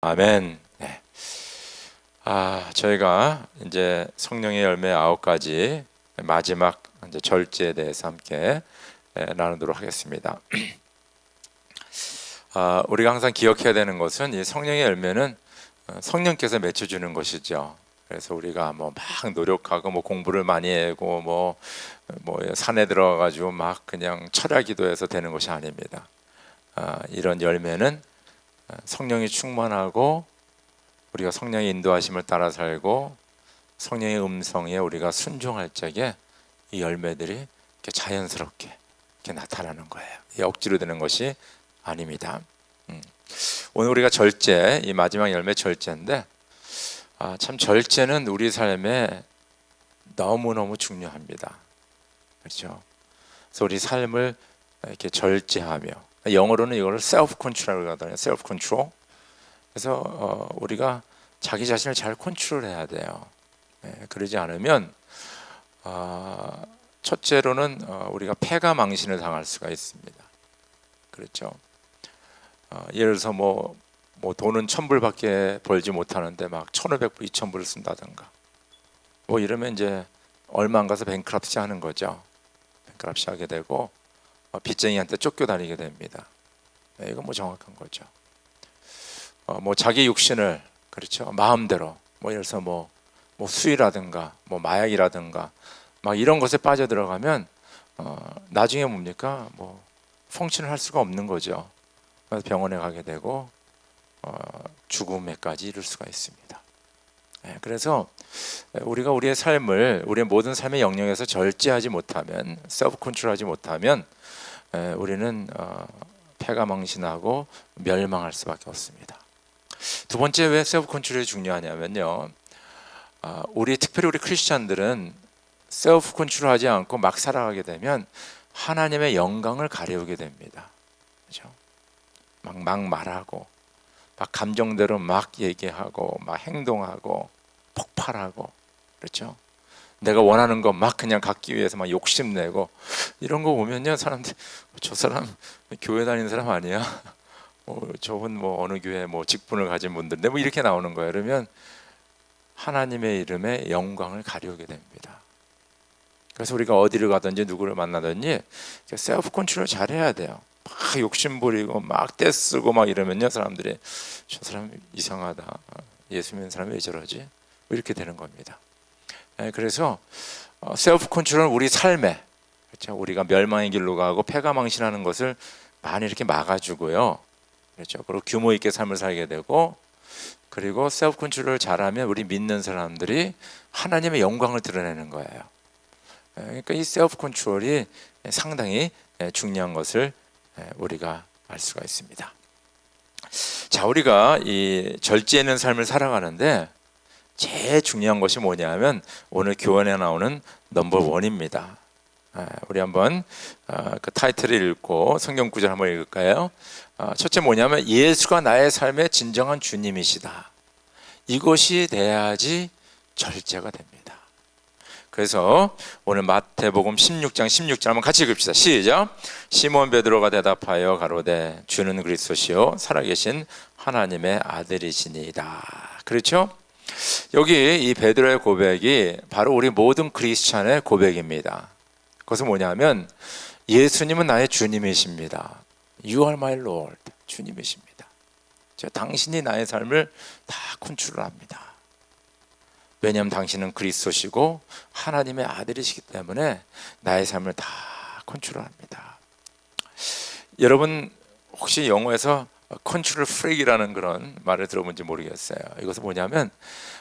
아멘. 네. 저희가 이제 성령의 열매 9가지 마지막 이제 절제에 대해서 함께 나누도록 하겠습니다. 우리가 항상 기억해야 되는 것은 이 성령의 열매는 성령께서 맺혀주는 것이죠. 그래서 우리가 막 노력하고 공부를 많이 하고 산에 들어가가지고 막 그냥 철야 기도해서 되는 것이 아닙니다. 이런 열매는 성령이 충만하고 우리가 성령의 인도하심을 따라 살고 성령의 음성에 우리가 순종할 적에 이 열매들이 이렇게 자연스럽게 이렇게 나타나는 거예요. 억지로 되는 것이 아닙니다. 오늘 우리가 절제, 이 마지막 열매 절제인데 참 절제는 우리 삶에 너무너무 중요합니다. 그렇죠? 그래서 우리 삶을 이렇게 절제하며, 영어로는 이거를 self control이라고 하거든요. self control. 그래서 우리가 자기 자신을 잘 컨트롤해야 돼요. 그러지 않으면 첫째로는 우리가 패가 망신을 당할 수가 있습니다. 그렇죠? 예를 들어서 돈은 1,000불밖에 벌지 못하는데 막 1,500불, 2,000불을 쓴다든가 이러면 이제 얼마 안 가서 뱅크럽시 하는 거죠. 뱅크럽시 하게 되고 빚쟁이한테 쫓겨다니게 됩니다. 이건 정확한 거죠. 자기 육신을, 그렇죠, 마음대로 예를 들어서 수위라든가 마약이라든가 막 이런 것에 빠져들어가면 나중에 뭡니까? 펑션을 할 수가 없는 거죠. 그래서 병원에 가게 되고 죽음에까지 이를 수가 있습니다. 그래서 우리가 우리의 삶을, 우리의 모든 삶의 영역에서 절제하지 못하면, self control하지 못하면 우리는 패가 망신하고 멸망할 수밖에 없습니다. 두 번째, 왜 self control이 중요하냐면요, 특별히 우리 크리스찬들은 self control하지 않고 막 살아가게 되면 하나님의 영광을 가려우게 됩니다. 그렇죠? 막 말하고 막 감정대로 막 얘기하고 막 행동하고 폭발하고, 그렇죠? 내가 원하는 거 막 그냥 갖기 위해서 막 욕심내고 이런 거 보면요, 사람들이 저 사람 교회 다니는 사람 아니야? 저분 어느 교회 직분을 가진 분들인데 이렇게 나오는 거예요. 그러면 하나님의 이름에 영광을 가려우게 됩니다. 그래서 우리가 어디를 가든지 누구를 만나든지 셀프 컨트롤 잘해야 돼요. 막 욕심 부리고 막 떼쓰고 막 이러면요, 사람들이 저 사람 이상하다, 예수 믿는 사람이 왜 저러지? 이렇게 되는 겁니다. 그래서 셀프 컨트롤은 우리 삶에, 그렇죠, 우리가 멸망의 길로 가고 패가 망신하는 것을 많이 이렇게 막아주고요, 그렇죠. 그리고 규모 있게 삶을 살게 되고, 그리고 셀프 컨트롤을 잘하면 우리 믿는 사람들이 하나님의 영광을 드러내는 거예요. 그러니까 이 셀프 컨트롤이 상당히 중요한 것을 우리가 알 수가 있습니다. 자, 우리가 이 절제 있는 삶을 살아가는데 제일 중요한 것이 뭐냐면 오늘 교원에 나오는 넘버 1입니다. 우리 한번 그 타이틀을 읽고 성경 구절 한번 읽을까요? 첫째 뭐냐면 예수가 나의 삶의 진정한 주님이시다. 이것이 돼야지 절제가 됩니다. 그래서 오늘 마태복음 16장 16절 한번 같이 읽읍시다. 시작. 시몬 베드로가 대답하여 가로되 주는 그리스도시요 살아계신 하나님의 아들이시니이다. 그렇죠? 여기 이 베드로의 고백이 바로 우리 모든 크리스찬의 고백입니다. 그것은 뭐냐면 예수님은 나의 주님이십니다. You are my Lord. 주님이십니다. 당신이 나의 삶을 다 컨트롤합니다. 왜냐하면 당신은 그리스도시고 하나님의 아들이시기 때문에 나의 삶을 다 컨트롤합니다. 여러분 혹시 영어에서 컨트롤 프릭이라는 그런 말을 들어본지 모르겠어요. 이것은 뭐냐면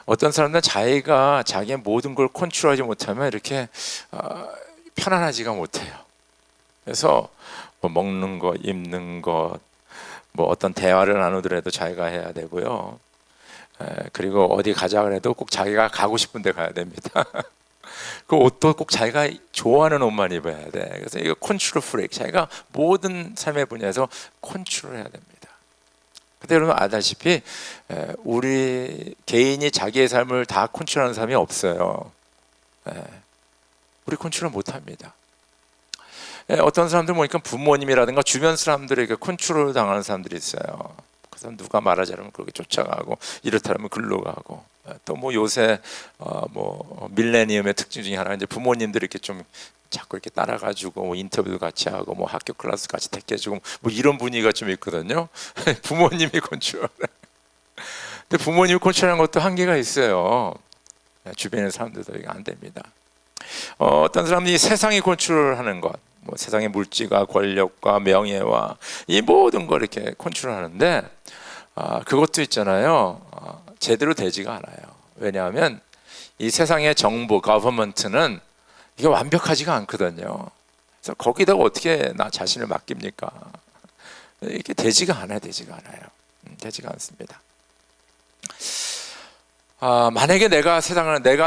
어떤 사람들은 자기가 자기의 모든 걸 컨트롤하지 못하면 이렇게 편안하지가 못해요. 그래서 먹는 것, 입는 것, 어떤 대화를 나누더라도 자기가 해야 되고요. 그리고 어디 가자 그래도 꼭 자기가 가고 싶은 데 가야 됩니다. 그 옷도 꼭 자기가 좋아하는 옷만 입어야 돼. 그래서 이거 컨트롤 프릭, 자기가 모든 삶의 분야에서 컨트롤해야 됩니다. 근데 여러분 아다시피 우리 개인이 자기의 삶을 다 컨트롤하는 사람이 없어요. 우리 컨트롤 못합니다. 어떤 사람들 보니까 부모님이라든가 주변 사람들에게 컨트롤 당하는 사람들이 있어요. 그래서 누가 말하자면 그렇게 쫓아가고 이렇다면 글로 가고 또 뭐 요새 뭐 밀레니엄의 특징 중에 하나 이제 부모님들이 이렇게 좀 자꾸 이렇게 따라가지고 뭐 인터뷰도 같이 하고 뭐 학교 클래스 같이 택해주고 뭐 이런 분위기가 좀 있거든요. 부모님이 컨트롤. 근데 부모님이 컨트롤하는 것도 한계가 있어요. 주변의 사람들도 이게 안 됩니다. 어떤 사람이 세상이 컨트롤하는 것, 뭐 세상의 물질과 권력과 명예와 이 모든 걸 이렇게 컨트롤하는데 그것도 있잖아요. 제대로 되지가 않아요. 왜냐하면 이 세상의 정부, 거버먼트는 이게 완벽하지가 않거든요. 그래서 거기다가 어떻게 나 자신을 맡깁니까? 이게 되지가 않아요. 되지가 않습니다. 만약에 내가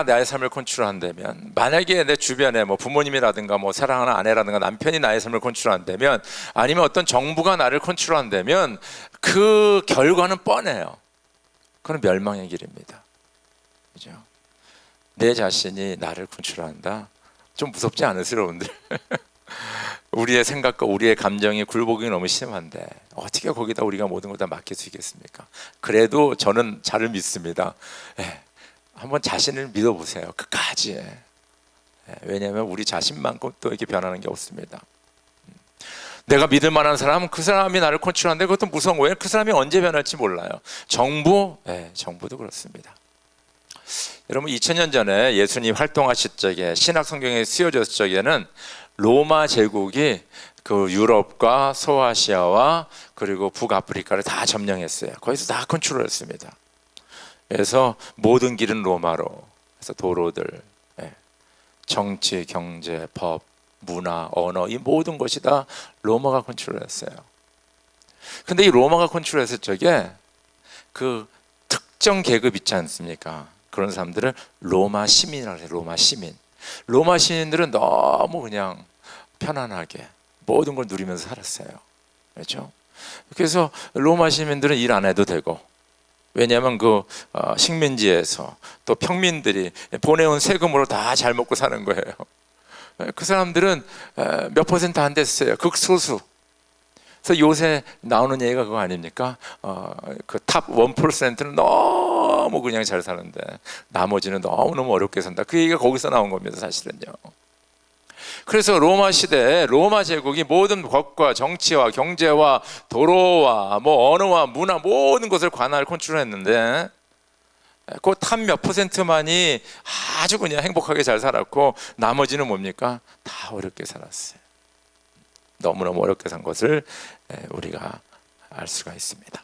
나의 삶을 컨트롤한다면, 만약에 내 주변에 뭐 부모님이라든가 뭐 사랑하는 아내라든가 남편이 나의 삶을 컨트롤한다면, 아니면 어떤 정부가 나를 컨트롤한다면 그 결과는 뻔해요. 그건 멸망의 길입니다. 그죠? 내 자신이 나를 컨트롤한다. 좀 무섭지 않으세요, 여러분들? 우리의 생각과 우리의 감정이 굴복이 너무 심한데 어떻게 거기다 우리가 모든 걸 다 맡길 수 있겠습니까? 그래도 저는 잘 믿습니다. 한번 자신을 믿어보세요. 끝까지. 왜냐하면 우리 자신만큼 또 이렇게 변하는 게 없습니다. 내가 믿을 만한 사람은 그 사람이 나를 컨트롤하는데 그것도 무서운 거예요. 그 사람이 언제 변할지 몰라요. 정부도 그렇습니다. 여러분 2000년 전에 예수님 활동하실 적에 신약 성경에 쓰여졌을 적에는 로마 제국이 그 유럽과 소아시아와 그리고 북아프리카를 다 점령했어요. 거기서 다 컨트롤했습니다. 그래서 모든 길은 로마로, 그래서 도로들, 정치, 경제, 법, 문화, 언어 이 모든 것이 다 로마가 컨트롤했어요. 근데 이 로마가 컨트롤했을 적에 그 특정 계급 있지 않습니까? 그런 사람들을 로마 시민이라고 해요. 로마 시민. 로마 시민들은 너무 그냥 편안하게 모든 걸 누리면서 살았어요. 그렇죠? 그래서 로마 시민들은 일 안 해도 되고, 왜냐하면 그 식민지에서 또 평민들이 보내온 세금으로 다 잘 먹고 사는 거예요. 그 사람들은 몇 퍼센트 안 됐어요. 극소수. 그래서 요새 나오는 얘기가 그거 아닙니까? 그 탑 1%는 너무 그냥 잘 사는데 나머지는 너무너무 어렵게 산다. 그 얘기가 거기서 나온 겁니다, 사실은요. 그래서 로마 시대에 로마 제국이 모든 법과 정치와 경제와 도로와 뭐 언어와 문화 모든 것을 관할 컨트롤했는데 그 탑 몇 %만이 아주 그냥 행복하게 잘 살았고 나머지는 뭡니까? 다 어렵게 살았어요. 너무너무 어렵게 산 것을 우리가 알 수가 있습니다.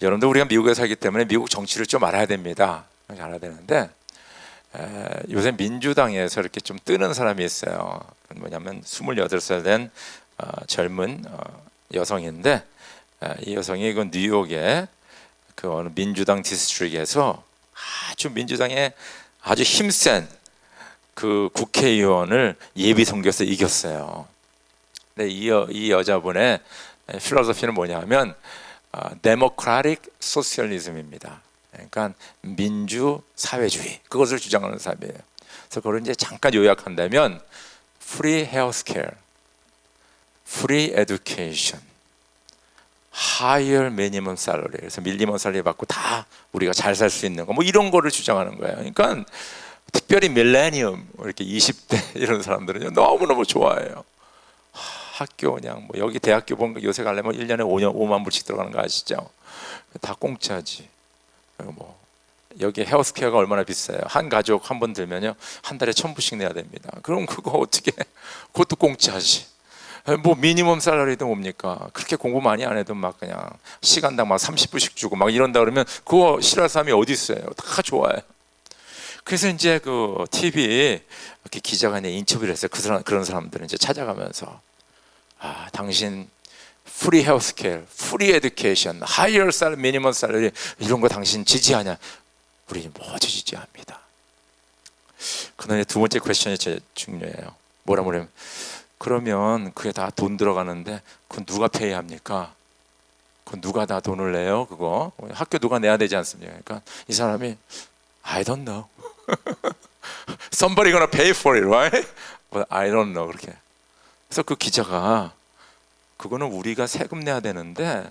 여러분들 우리가 미국에 살기 때문에 미국 정치를 좀 알아야 됩니다. 알아야 되는데 요새 민주당에서 이렇게 좀 뜨는 사람이 있어요. 뭐냐면 28살 된 젊은 여성인데 이 여성이 그 뉴욕의 그 어느 민주당 디스트릭에서 아주 민주당의 아주 힘센 그 국회의원을 예비 선거에서 이겼어요. 근데 이 여자분의 필로소피는 뭐냐면 데모크라틱 소셜리즘입니다. 그러니까 민주 사회주의 그것을 주장하는 사람이에요. 그래서 그걸 이제 잠깐 요약한다면 free healthcare, free education, higher minimum salary. 그래서 미니멈 살러리 받고 다 우리가 잘 살 수 있는 거, 뭐 이런 거를 주장하는 거예요. 그러니까 특별히 밀레니엄 이렇게 20대 이런 사람들은요 너무너무 좋아해요. 학교 그냥 뭐 여기 대학교 본 거 요새 가려면 1년에 5만 불씩 들어가는 거 아시죠? 다 공짜지. 뭐 여기 헬스케어가 얼마나 비싸요? 한 가족 한 번 들면요 한 달에 1,000불씩 내야 됩니다. 그럼 그거 어떻게? 그것도 공짜지. 뭐 미니멈 살러리도 뭡니까? 그렇게 공부 많이 안 해도 막 그냥 시간당 막 30불씩 주고 막 이런다 그러면 그거 싫어할 사람이 어디 있어요? 다 좋아요. 그래서 이제 그 TV 이렇게 기자가 인터뷰를 했어요. 그런 사람들은 이제 찾아가면서 당신 프리 헬스케어, 프리 에듀케이션, 하이어 살러리, 미니멈 살러리 이런 거 당신 지지하냐? 우리는 모두 지지합니다. 그다음에 두 번째 퀘스천이 제일 중요해요. 뭐냐면 그러면 그게 다 돈 들어가는데 그건 누가 페이합니까? 그건 누가 다 돈을 내요? 그거 학교 누가 내야 되지 않습니까? 그러니까 이 사람이 I don't know. Somebody gonna pay for it, right? But I don't know. 그렇게. 그래서 그 기자가 그거는 우리가 세금 내야 되는데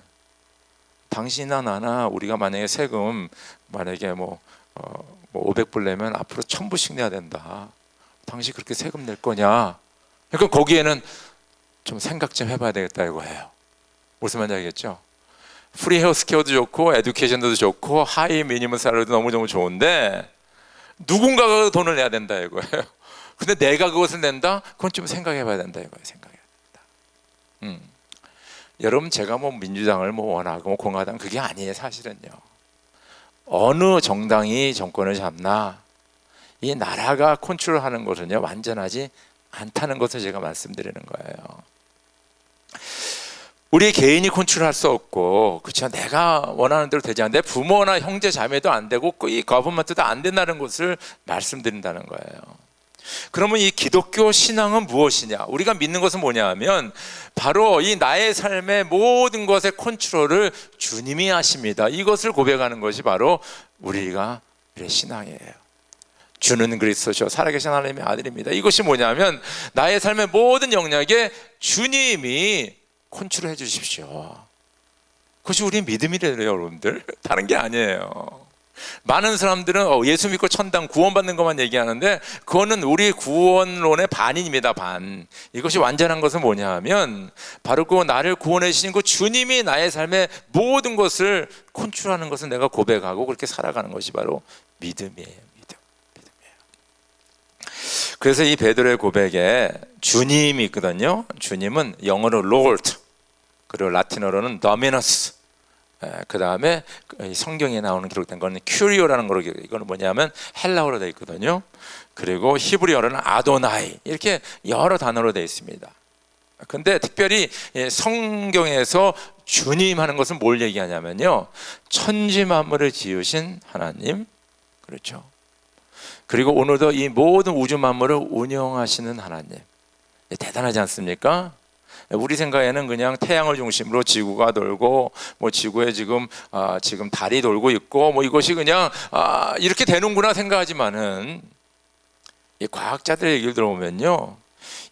당신이나 나나 우리가 만약에 세금 만약에 500불 내면 앞으로 1000불씩 내야 된다. 당신 그렇게 세금 낼 거냐? 그러니까 거기에는 좀 생각 좀 해봐야 되겠다 이거예요. 무슨 말인지 알겠죠? 프리 헬스케어도 좋고 에듀케이션도 좋고 하이 미니멈 살러리도 너무너무 좋은데 누군가가 돈을 내야 된다 이거예요. 근데 내가 그것을 낸다? 그건 좀 생각해봐야 된다 이거예요. 생각해야 된다. 여러분, 제가 민주당을 원하고 공화당 그게 아니에요. 사실은요, 어느 정당이 정권을 잡나 이 나라가 컨트롤하는 것은요 완전하지 않다는 것을 제가 말씀드리는 거예요. 우리 개인이 컨트롤할 수 없고, 그렇죠? 내가 원하는 대로 되지 않는데 부모나 형제 자매도 안 되고 이 거버먼트도 안 된다는 것을 말씀드린다는 거예요. 그러면 이 기독교 신앙은 무엇이냐? 우리가 믿는 것은 뭐냐 하면 바로 이 나의 삶의 모든 것의 컨트롤을 주님이 하십니다. 이것을 고백하는 것이 바로 우리의 신앙이에요. 주는 그리스도시요 살아계신 하나님의 아들입니다. 이것이 뭐냐면 나의 삶의 모든 영역에 주님이 컨트롤해 주십시오. 그것이 우리의 믿음이래요, 여러분들. 다른 게 아니에요. 많은 사람들은 예수 믿고 천당 구원받는 것만 얘기하는데 그거는 우리 구원론의 반입니다. 반. 이것이 완전한 것은 뭐냐 하면 바로 그 나를 구원해 주신 그 주님이 나의 삶의 모든 것을 컨트롤하는 것을 내가 고백하고 그렇게 살아가는 것이 바로 믿음이에요. 그래서 이 베드로의 고백에 주님이 있거든요. 주님은 영어로 Lord, 그리고 라틴어로는 Dominus, 그 다음에 성경에 나오는 기록된 거는 큐리오라는 거로, 이거는 뭐냐면 헬라어로 되어 있거든요. 그리고 히브리어로는 아도나이, 이렇게 여러 단어로 되어 있습니다. 근데 특별히 성경에서 주님 하는 것은 뭘 얘기하냐면요, 천지 만물을 지으신 하나님, 그렇죠? 그리고 오늘도 이 모든 우주 만물을 운영하시는 하나님, 대단하지 않습니까? 우리 생각에는 그냥 태양을 중심으로 지구가 돌고 지구에 지금 달이 돌고 있고 이것이 그냥 이렇게 되는구나 생각하지만은 이 과학자들의 얘기를 들어보면요,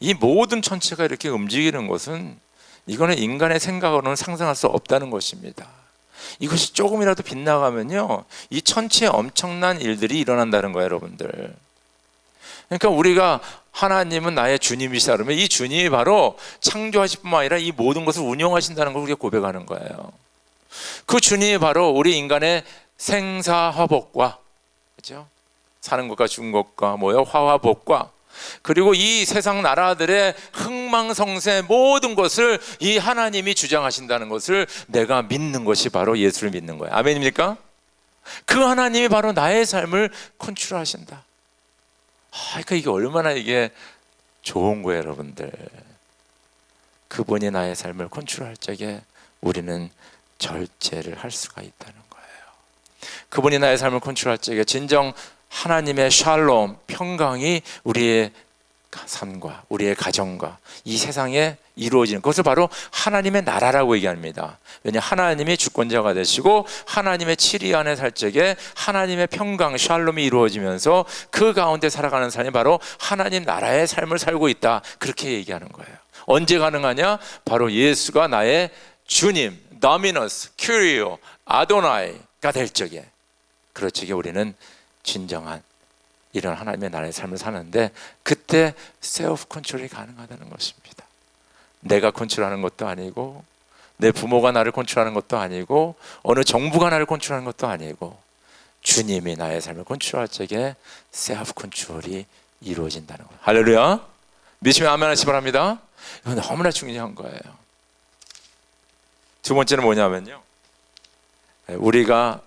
이 모든 천체가 이렇게 움직이는 것은 이거는 인간의 생각으로는 상상할 수 없다는 것입니다. 이것이 조금이라도 빗나가면요 이 천체에 엄청난 일들이 일어난다는 거예요, 여러분들. 그러니까 우리가 하나님은 나의 주님이시다 그러면 이 주님이 바로 창조하실 뿐만 아니라 이 모든 것을 운영하신다는 걸 우리가 고백하는 거예요. 그 주님이 바로 우리 인간의 생사화복과, 그렇죠? 사는 것과 죽은 것과 화화복과, 그리고 이 세상 나라들의 흥망성쇠 모든 것을 이 하나님이 주장하신다는 것을 내가 믿는 것이 바로 예수를 믿는 거예요. 아멘입니까? 그 하나님이 바로 나의 삶을 컨트롤하신다. 그러니까 이게 얼마나 이게 좋은 거예요, 여러분들. 그분이 나의 삶을 컨트롤할 적에 우리는 절제를 할 수가 있다는 거예요. 그분이 나의 삶을 컨트롤할 적에 진정 하나님의 샬롬, 평강이 우리의 삶과 우리의 가정과 이 세상에 이루어지는 것을 바로 하나님의 나라라고 얘기합니다. 왜냐하면 하나님이 주권자가 되시고 하나님의 치리 안에 살 적에 하나님의 평강, 샬롬이 이루어지면서 그 가운데 살아가는 삶이 바로 하나님 나라의 삶을 살고 있다, 그렇게 얘기하는 거예요. 언제 가능하냐? 바로 예수가 나의 주님, 도미너스, 큐리오, 아도나이가 될 적에, 그럴 적에 우리는 진정한 이런 하나님의 나라의 삶을 사는데 그때 셀프 컨트롤이 가능하다는 것입니다. 내가 컨트롤하는 것도 아니고 내 부모가 나를 컨트롤하는 것도 아니고 어느 정부가 나를 컨트롤하는 것도 아니고 주님이 나의 삶을 컨트롤할 적에 셀프 컨트롤이 이루어진다는 거예요. 할렐루야. 믿으시면 아멘 하시기 바랍니다. 이건 너무나 중요한 거예요. 두 번째는 뭐냐면요, 우리가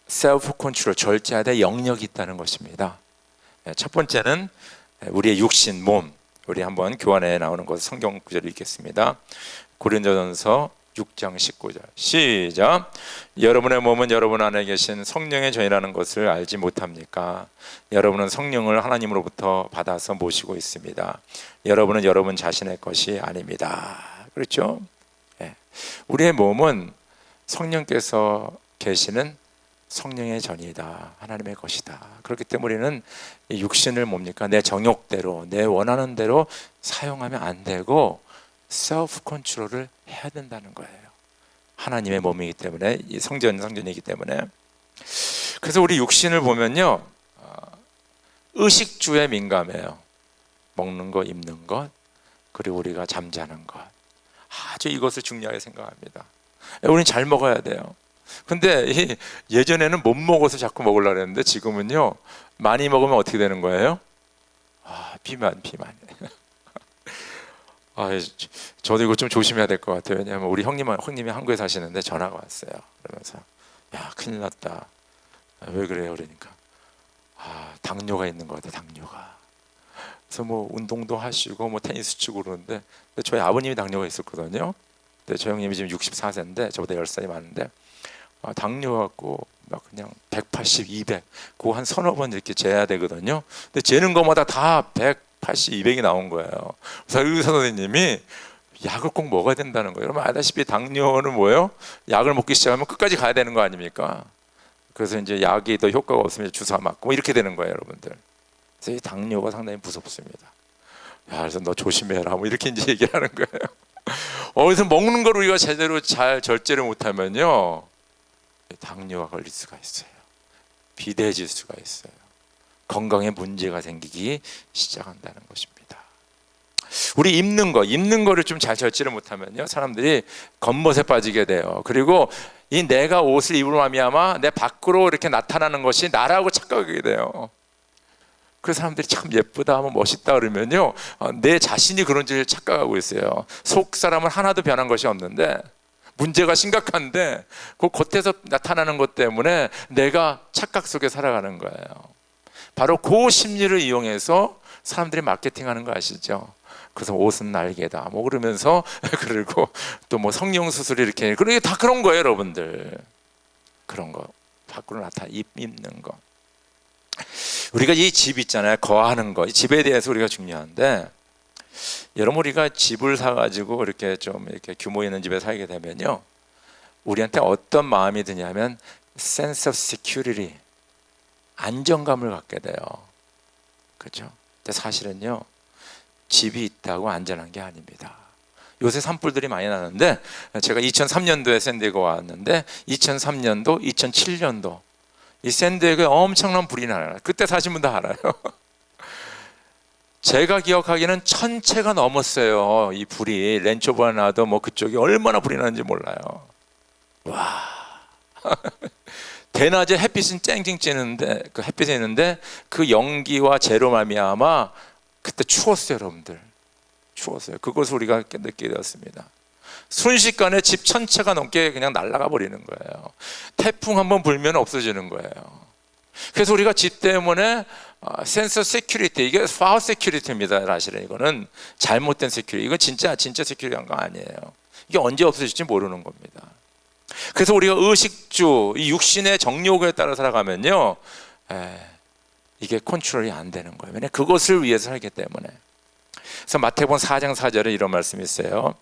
셀프 컨트롤, 절제해야 될 영역이 있다는 것입니다. 첫 번째는 우리의 육신, 몸. 우리 한번 교환에 나오는 것 성경 구절을 읽겠습니다. 고린도전서 6장 19절 시작. 여러분의 몸은 여러분 안에 계신 성령의 전이라는 것을 알지 못합니까? 여러분은 성령을 하나님으로부터 받아서 모시고 있습니다. 여러분은 여러분 자신의 것이 아닙니다. 그렇죠? 우리의 몸은 성령께서 계시는 성령의 전이다, 하나님의 것이다. 그렇기 때문에 우리는 이 육신을 뭡니까? 내 정욕대로, 내 원하는 대로 사용하면 안 되고 셀프 컨트롤을 해야 된다는 거예요. 하나님의 몸이기 때문에, 이 성전이기 때문에. 그래서 우리 육신을 보면요, 의식주에 민감해요. 먹는 것, 입는 것, 그리고 우리가 잠자는 것. 아주 이것을 중요하게 생각합니다. 우리는 잘 먹어야 돼요. 근데 예전에는 못 먹어서 자꾸 먹으려고 했는데 지금은요, 많이 먹으면 어떻게 되는 거예요? 비만. 저도 이거 좀 조심해야 될 것 같아요. 왜냐하면 우리 형님이 한국에 사시는데 전화가 왔어요. 그러면서 야, 큰일 났다. 왜 그래요? 그러니까 당뇨가 있는 것 같아. 당뇨가. 그래서 뭐 운동도 하시고 뭐 테니스 치고 그러는데, 저희 아버님이 당뇨가 있었거든요. 근데 저희 형님이 지금 64세인데 저보다 10살이 많은데 당뇨 갖고 막 그냥 180, 200 그거 한 서너 번 이렇게 재야 되거든요. 근데 재는 것마다 다 180, 200이 나온 거예요. 그래서 의사 선생님이 약을 꼭 먹어야 된다는 거예요. 여러분 알다시피 당뇨는 뭐예요? 약을 먹기 시작하면 끝까지 가야 되는 거 아닙니까? 그래서 이제 약이 더 효과가 없으면 주사 맞고 뭐 이렇게 되는 거예요, 여러분들. 그래서 이 당뇨가 상당히 무섭습니다. 그래서 너 조심해라 뭐 이렇게 이제 얘기를 하는 거예요. 그래서 먹는 걸 우리가 제대로 잘 절제를 못하면요, 당뇨가 걸릴 수가 있어요. 비대해질 수가 있어요. 건강에 문제가 생기기 시작한다는 것입니다. 우리 입는 거를 좀 잘 절제를 못하면요, 사람들이 겉멋에 빠지게 돼요. 그리고 이 내가 옷을 입으로 말미암아 내 밖으로 이렇게 나타나는 것이 나라고 착각하게 돼요. 그 사람들이 참 예쁘다, 뭐 멋있다 그러면요, 내 자신이 그런 줄 착각하고 있어요. 속 사람은 하나도 변한 것이 없는데 문제가 심각한데 그 겉에서 나타나는 것 때문에 내가 착각 속에 살아가는 거예요. 바로 그 심리를 이용해서 사람들이 마케팅하는 거 아시죠? 그래서 옷은 날개다 뭐 그러면서 그리고 또 뭐 성형 수술 이렇게, 그러게 다 그런 거예요, 여러분들. 그런 거 밖으로 입는 거. 우리가 이 집 있잖아요, 거하는 거, 이 집에 대해서 우리가 중요한데, 여러분 우리가 집을 사가지고 이렇게 좀 이렇게 규모 있는 집에 살게 되면요, 우리한테 어떤 마음이 드냐면 sense of security, 안정감을 갖게 돼요. 그렇죠? 근데 사실은요, 집이 있다고 안전한 게 아닙니다. 요새 산불들이 많이 나는데, 제가 2003년도에 샌디에고 왔는데 2003년도, 2007년도 이 샌디에고에 엄청난 불이 나요. 그때 사신 분 다 알아요. 제가 기억하기에는 1000채가 넘었어요. 이 불이 렌초바나도 뭐 그쪽이 얼마나 불이 나는지 몰라요. 와. 대낮에 햇빛은 쨍쨍 찌는데, 그 햇빛이 있는데 그 연기와 재로 말미암아 그때 추웠어요, 여러분들. 추웠어요. 그것을 우리가 느끼게 되었습니다. 순식간에 집 1000채가 넘게 그냥 날아가 버리는 거예요. 태풍 한번 불면 없어지는 거예요. 그래서 우리가 집 때문에 센서 세큐리티, 이게 파워 세큐리티입니다. 사실은 이거는 잘못된 세큐리티, 이건 진짜 세큐리티한 거 아니에요. 이게 언제 없어질지 모르는 겁니다. 그래서 우리가 의식주, 이 육신의 정욕에 따라 살아가면요, 이게 컨트롤이 안 되는 거예요. 왜냐하면 그것을 위해서 살기 때문에. 그래서 마태복음 4장 4절에 이런 말씀이 있어요.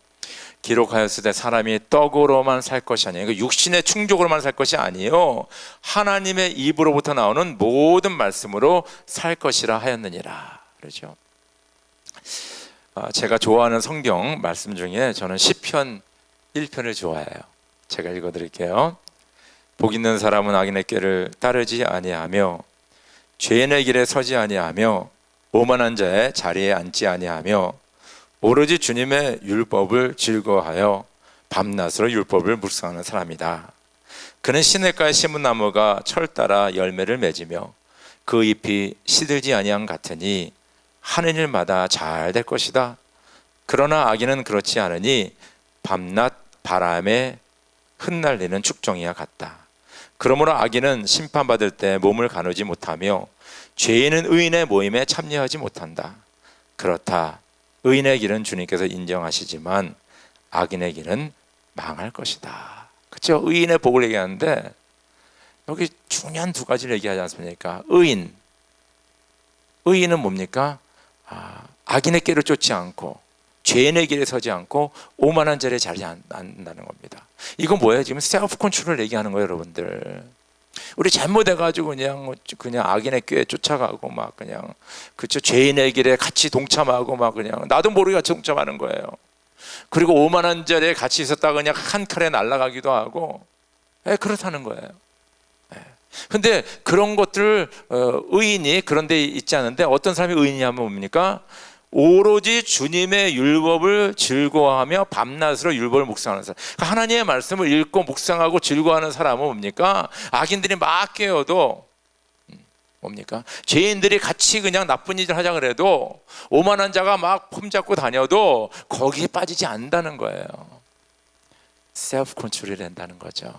기록하였으되 사람이 떡으로만 살 것이 아니에요. 그러니까 육신의 충족으로만 살 것이 아니요, 하나님의 입으로부터 나오는 모든 말씀으로 살 것이라 하였느니라. 그렇죠? 제가 좋아하는 성경 말씀 중에 저는 시편 1편을 좋아해요. 제가 읽어드릴게요. 복 있는 사람은 악인의 꾀를 따르지 아니하며 죄인의 길에 서지 아니하며 오만한 자의 자리에 앉지 아니하며 오로지 주님의 율법을 즐거워하여 밤낮으로 율법을 묵상하는 사람이다. 그는 시냇가에 심은 나무가 철 따라 열매를 맺으며 그 잎이 시들지 아니함 같으니 하는 일마다 잘 될 것이다. 그러나 악인은 그렇지 않으니 밤낮 바람에 흩날리는 축종이와 같다. 그러므로 악인은 심판받을 때 몸을 가누지 못하며 죄인은 의인의 모임에 참여하지 못한다. 그렇다. 의인의 길은 주님께서 인정하시지만 악인의 길은 망할 것이다. 그렇죠? 의인의 복을 얘기하는데 여기 중요한 두 가지를 얘기하지 않습니까? 의인은 뭡니까? 악인의 길을 쫓지 않고 죄인의 길에 서지 않고 오만한 자리에 자리지 않는다는 겁니다. 이건 뭐예요? 지금 셀프 컨트롤을 얘기하는 거예요, 여러분들. 우리 잘못해가지고 그냥 악인의 꾀에 쫓아가고 막 그냥, 그쵸, 죄인의 길에 같이 동참하고 막 그냥 나도 모르게 같이 동참하는 거예요. 그리고 5만 원짜리에 같이 있었다가 그냥 한 칼에 날아가기도 하고, 그렇다는 거예요. 근데 그런 것들 의인이 그런 데 있지 않은데, 어떤 사람이 의인이냐면 뭡니까? 오로지 주님의 율법을 즐거워하며 밤낮으로 율법을 묵상하는 사람. 그러니까 하나님의 말씀을 읽고 묵상하고 즐거워하는 사람은 뭡니까? 악인들이 막 깨어도 뭡니까? 죄인들이 같이 그냥 나쁜 일을 하자 그래도, 오만한 자가 막 폼잡고 다녀도 거기에 빠지지 않는다는 거예요. 셀프 컨트롤이 된다는 거죠.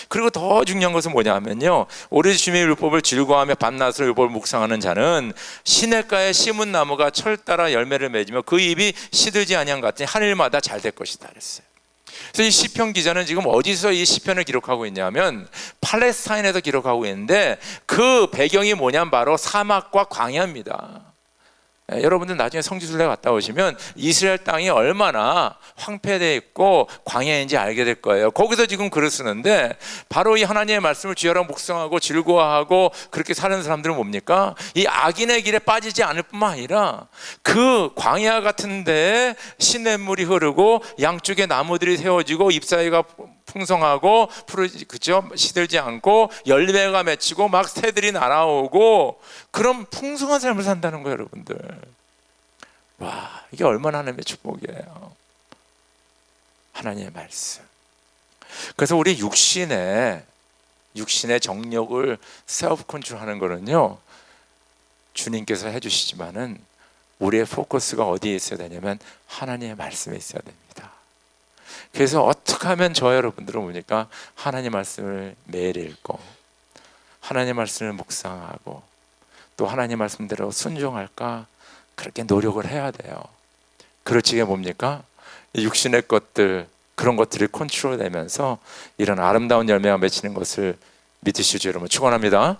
그리고 더 중요한 것은 뭐냐면요, 오로지 주님의 율법을 즐거워하며 밤낮으로 율법을 묵상하는 자는 시냇가에 심은 나무가 철 따라 열매를 맺으며 그 잎이 시들지 아니한 것 같으니 하늘마다 잘 될 것이다 그랬어요. 그래서 이 시편 기자는 지금 어디서 이 시편을 기록하고 있냐면 팔레스타인에서 기록하고 있는데, 그 배경이 뭐냐면 바로 사막과 광야입니다. 여러분들 나중에 성지순례 갔다 오시면 이스라엘 땅이 얼마나 황폐되어 있고 광야인지 알게 될 거예요. 거기서 지금 글을 쓰는데, 바로 이 하나님의 말씀을 주야로 묵상하고 즐거워하고 그렇게 사는 사람들은 뭡니까? 이 악인의 길에 빠지지 않을 뿐만 아니라 그 광야 같은 데에 시냇물이 흐르고 양쪽에 나무들이 세워지고 잎사이가 풍성하고 그죠? 시들지 않고 열매가 맺히고 막 새들이 날아오고 그런 풍성한 삶을 산다는 거예요, 여러분들. 와, 이게 얼마나 하나님의 축복이에요. 하나님의 말씀. 그래서 우리 육신의 정력을 셀프 컨트롤하는 거는요, 주님께서 해주시지만은 우리의 포커스가 어디에 있어야 되냐면 하나님의 말씀에 있어야 됩니다. 그래서 어떻게 하면 저 여러분들은 뭡니까? 하나님 말씀을 매일 읽고 하나님 말씀을 묵상하고 또 하나님 말씀대로 순종할까, 그렇게 노력을 해야 돼요. 그렇지, 이게 뭡니까? 육신의 것들, 그런 것들이 컨트롤 되면서 이런 아름다운 열매가 맺히는 것을 믿으시죠, 여러분. 축원합니다.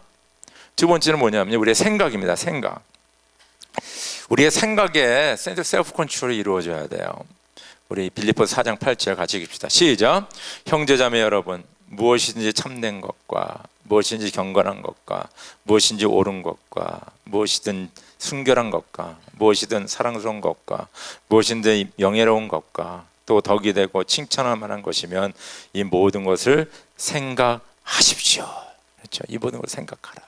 두 번째는 뭐냐면 우리의 생각입니다. 생각. 우리의 생각에 셀프 컨트롤이 이루어져야 돼요. 우리 빌립보서 4장 8절 같이 읽읍시다. 시작. 형제자매 여러분, 무엇이든지 참된 것과 무엇인지 경건한 것과 무엇인지 옳은 것과 무엇이든 순결한 것과 무엇이든 사랑스러운 것과 무엇이든 명예로운 것과 또 덕이 되고 칭찬할 만한 것이면 이 모든 것을 생각하십시오. 그렇죠? 이 모든 것을 생각하라.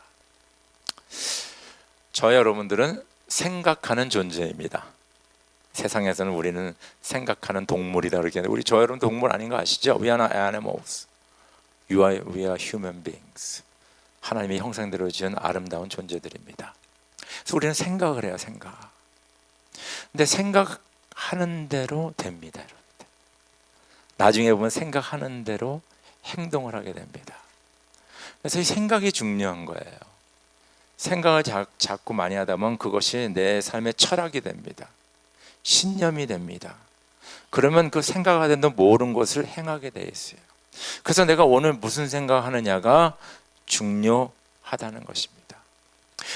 저 여러분들은 생각하는 존재입니다. 세상에서는 우리는 생각하는 동물이다 그렇게 하는데, 우리 저 여러분 동물 아닌 거 아시죠? We are not animals. We are human beings. 하나님의 형상대로 지은 아름다운 존재들입니다. 그래서 우리는 생각을 해요, 생각. 근데 생각하는 대로 됩니다, 여러분들. 나중에 보면 생각하는 대로 행동을 하게 됩니다. 그래서 이 생각이 중요한 거예요. 생각을 자꾸 많이 하다 보면 그것이 내 삶의 철학이 됩니다. 신념이 됩니다. 그러면 그 생각하던 모든 것을 행하게 돼 있어요. 그래서 내가 오늘 무슨 생각하느냐가 중요하다는 것입니다.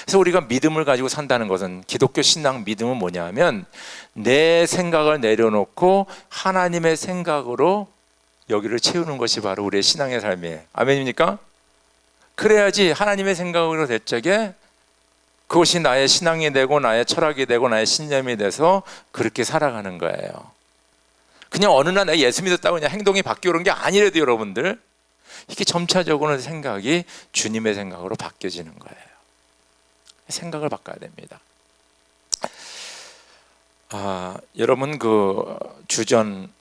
그래서 우리가 믿음을 가지고 산다는 것은, 기독교 신앙 믿음은 뭐냐 하면 내 생각을 내려놓고 하나님의 생각으로 여기를 채우는 것이 바로 우리의 신앙의 삶이에요. 아멘입니까? 그래야지 하나님의 생각으로 될 적에 그것이 나의 신앙이 되고 나의 철학이 되고 나의 신념이 돼서 그렇게 살아가는 거예요. 그냥 어느 날 내가 예수 믿었다고 그냥 행동이 바뀌어 오는 게 아니래도 여러분들, 이게 점차적으로는 생각이 주님의 생각으로 바뀌어지는 거예요. 생각을 바꿔야 됩니다. 여러분 그 주전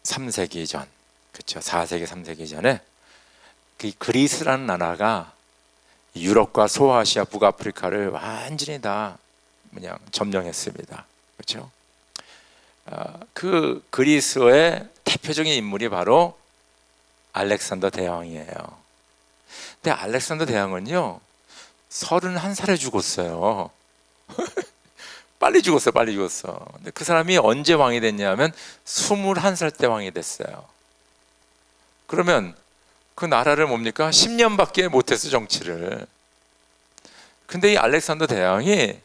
3세기 전, 그렇죠? 4세기 3세기 전에 그 그리스라는 나라가 유럽과 소아시아, 북아프리카를 완전히 다 그냥 점령했습니다. 그렇죠? 그 그리스의 대표적인 인물이 바로 알렉산더 대왕이에요. 근데 알렉산더 대왕은요 31살에 죽었어요. 빨리 죽었어. 근데 그 사람이 언제 왕이 됐냐면 21살 때 왕이 됐어요. 그러면 그 나라를 뭡니까? 10년밖에 못했어, 정치를. 근데 이 알렉산더 대왕이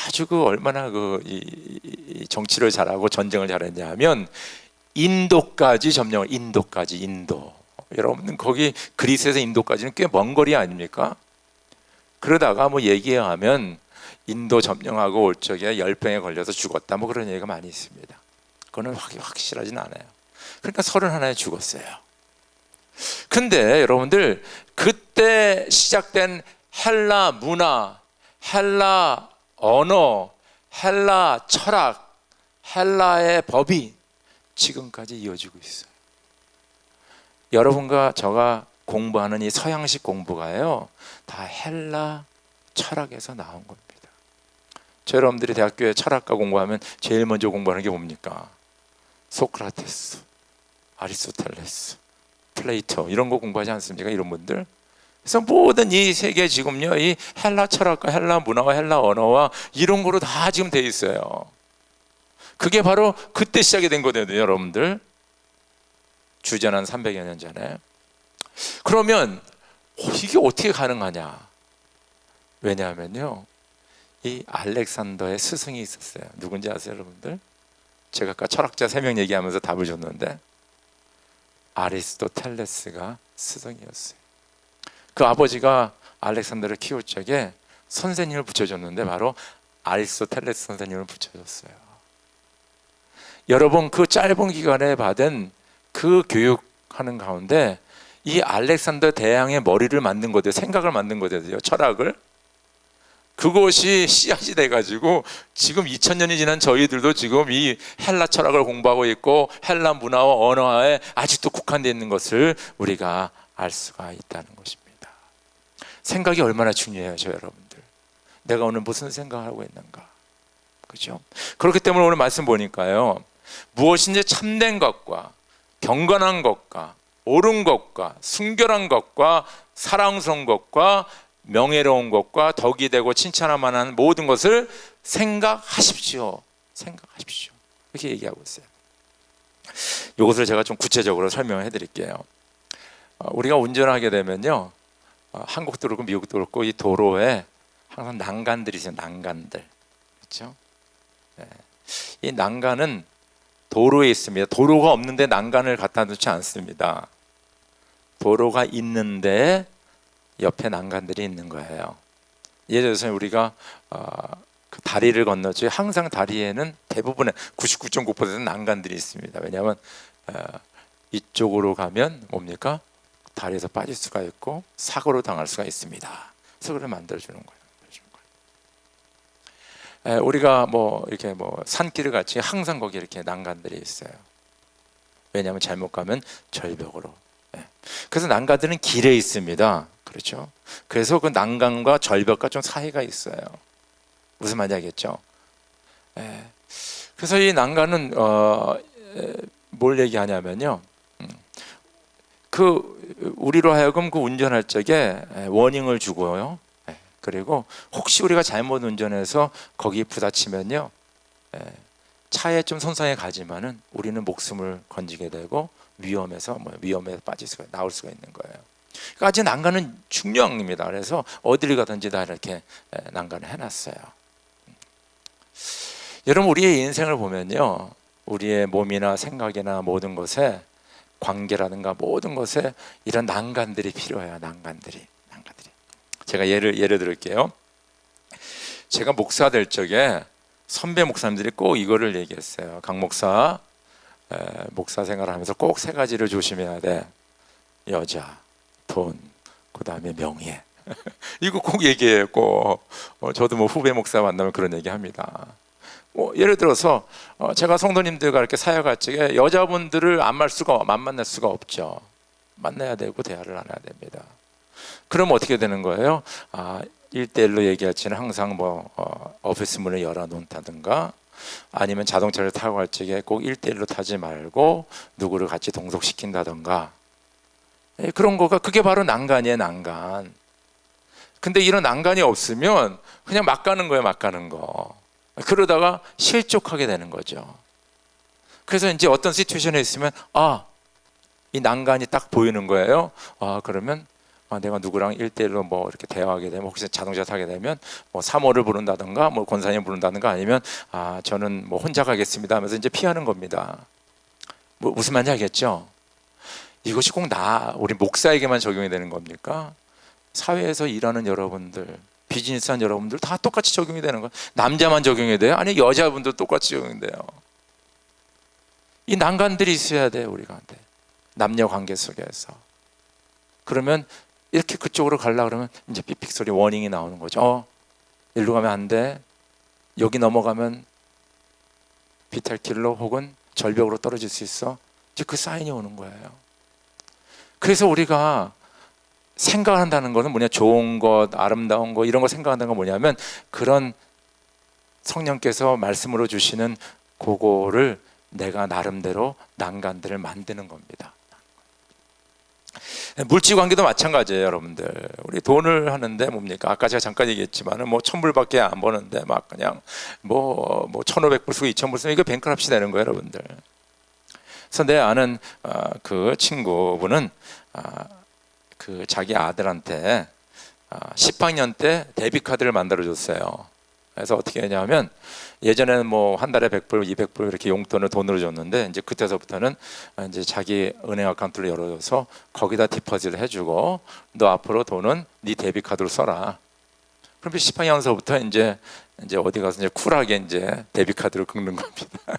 아주 얼마나 이 정치를 잘하고 전쟁을 잘했냐 하면 인도까지 점령을, 인도. 여러분 거기 그리스에서 인도까지는 꽤 먼 거리 아닙니까? 그러다가 얘기하면 인도 점령하고 올 적에 열병에 걸려서 죽었다, 뭐 그런 얘기가 많이 있습니다. 그거는 확실하진 않아요. 그러니까 31에 죽었어요. 근데 여러분들, 그때 시작된 헬라 문화, 헬라 언어, 헬라 철학, 헬라의 법이 지금까지 이어지고 있어요. 여러분과 저가 공부하는 이 서양식 공부가요, 다 헬라 철학에서 나온 겁니다. 저 여러분들이 대학교에 철학과 공부하면 제일 먼저 공부하는 게 뭡니까? 소크라테스, 아리스토텔레스, 플레이토, 이런 거 공부하지 않습니까? 이런 분들. 그래서 모든 이 세계 지금요, 이 헬라 철학과 헬라 문화와 헬라 언어와 이런 거로 다 지금 돼 있어요. 그게 바로 그때 시작이 된 거거든요, 여러분들. 주전 한 300여 년 전에. 그러면 이게 어떻게 가능하냐? 왜냐하면요, 이 알렉산더의 스승이 있었어요. 누군지 아세요, 여러분들? 제가 아까 철학자 3명 얘기하면서 답을 줬는데 아리스토텔레스가 스승이었어요. 그 아버지가 알렉산더를 키울 적에 선생님을 붙여줬는데 바로 아리스토텔레스 선생님을 붙여줬어요. 여러분, 그 짧은 기간에 받은 그 교육하는 가운데 이 알렉산더 대왕의 머리를 만든 거예요. 생각을 만든 거예요. 철학을. 그것이 씨앗이 돼가지고 지금 2000년이 지난 저희들도 지금 이 헬라 철학을 공부하고 있고 헬라 문화와 언어에 아직도 국한되어 있는 것을 우리가 알 수가 있다는 것입니다. 생각이 얼마나 중요해요, 저 여러분들. 내가 오늘 무슨 생각을 하고 있는가, 그렇죠? 그렇기 때문에 오늘 말씀 보니까요, 무엇인지 참된 것과 경건한 것과 옳은 것과 순결한 것과 사랑스러운 것과 명예로운 것과 덕이 되고 칭찬할 만한 모든 것을 생각하십시오. 생각하십시오. 이렇게 얘기하고 있어요. 이것을 제가 좀 구체적으로 설명해 드릴게요. 우리가 운전하게 되면요, 한국도 그렇고 미국도 그렇고 이 도로에 항상 난간들이 있어요. 난간들, 그렇죠? 네. 이 난간은 도로에 있습니다. 도로가 없는데 난간을 갖다 놓지 않습니다. 도로가 있는데 옆에 난간들이 있는 거예요. 예를 들어서 우리가 그 다리를 건너지, 항상 다리에는 대부분의 99.9% 난간들이 있습니다. 왜냐하면 이쪽으로 가면 뭡니까? 다리에서 빠질 수가 있고 사고로 당할 수가 있습니다. 그래서 그걸 만들어주는 거예요. 우리가 뭐 이렇게 뭐 산길을 같이 항상 거기 이렇게 난간들이 있어요. 왜냐하면 잘못 가면 절벽으로. 그래서 난간들은 길에 있습니다. 그렇죠? 그래서 그 난간과 절벽과 좀 사이가 있어요. 무슨 말인지 알겠죠? 그래서 이 난간은 뭘 얘기하냐면요, 그 우리로 하여금 그 운전할 적에 워닝을 주고요. 그리고 혹시 우리가 잘못 운전해서 거기 부딪히면요, 차에 좀 손상이 가지만은 우리는 목숨을 건지게 되고 위험에 빠질 수가, 나올 수가 있는 거예요. 그러니까 아직 난간은 중요한 겁니다. 그래서 어디를 가든지 다 이렇게 난간을 해놨어요. 여러분, 우리의 인생을 보면요, 우리의 몸이나 생각이나 모든 것에, 관계라든가 모든 것에 이런 난간들이 필요해요. 난간들이. 제가 예를 들을게요. 제가 목사 될 적에 선배 목사님들이 꼭 이거를 얘기했어요. 강 목사, 목사 생활하면서 꼭 3가지를 조심해야 돼. 여자, 돈, 그 다음에 명예. 이거 꼭 얘기해요. 꼭. 저도 뭐 후배 목사 만나면 그런 얘기합니다. 예를 들어서 제가 성도님들과 이렇게 사역할 적에 여자분들을 안 만날 수가 없죠. 만나야 되고 대화를 나눠야 됩니다. 그럼 어떻게 되는 거예요? 1대1로 얘기할지는 항상 오피스 문을 열어놓다든가, 아니면 자동차를 타고 갈 적에 꼭 1대1로 타지 말고 누구를 같이 동석시킨다든가, 그런 거가, 그게 바로 난간이에요. 난간. 근데 이런 난간이 없으면 그냥 막 가는 거예요. 막 가는 거. 그러다가 실족하게 되는 거죠. 그래서 이제 어떤 시츄에이션에 있으면 이 난간이 딱 보이는 거예요. 그러면 내가 누구랑 1대1로 뭐 이렇게 대화하게 되면, 혹시 자동차 타게 되면 뭐 사모를 부른다든가, 뭐 권사님 부른다든가, 아니면 저는 뭐 혼자 가겠습니다 하면서 이제 피하는 겁니다. 무슨 말인지 알겠죠? 이것이 꼭 우리 목사에게만 적용이 되는 겁니까? 사회에서 일하는 여러분들, 비즈니스한 여러분들 다 똑같이 적용이 되는 거예요. 남자만 적용이 돼요? 아니, 여자분도 똑같이 적용이 돼요. 이 난관들이 있어야 돼요, 우리한테. 남녀 관계 속에서. 그러면 이렇게 그쪽으로 가려고 그러면 이제 삐픽 소리, 워닝이 나오는 거죠. 일로 가면 안 돼. 여기 넘어가면 비탈길로 혹은 절벽으로 떨어질 수 있어. 이제 그 사인이 오는 거예요. 그래서 우리가 생각한다는 것은 뭐냐, 좋은 것, 아름다운 것, 이런 거 생각한다는 건 뭐냐면 그런 성령께서 말씀으로 주시는 그거를 내가 나름대로 난간들을 만드는 겁니다. 물질 관계도 마찬가지예요, 여러분들. 우리 돈을 하는데 뭡니까? 아까 제가 잠깐 얘기했지만은 뭐 1,000불밖에 안 버는데 막 그냥 뭐 1,500불 쓰고 2,000불 쓰고 이거 뱅크럽시 되는 거예요, 여러분들. 그래서 내 아는 그 친구분은 그 자기 아들한테 10학년 때 데뷔카드를 만들어 줬어요. 그래서 어떻게 했냐면 예전에는 뭐 한 달에 100불, 200불 이렇게 용돈을 돈으로 줬는데 이제 그때서부터는 이제 자기 은행 어카운트를 열어줘서 거기다 디포짓을 해주고 너 앞으로 돈은 네 데뷔카드로 써라. 그럼 10학년서부터 이제 어디 가서 이제 쿨하게 이제 데뷔카드로 긁는 겁니다.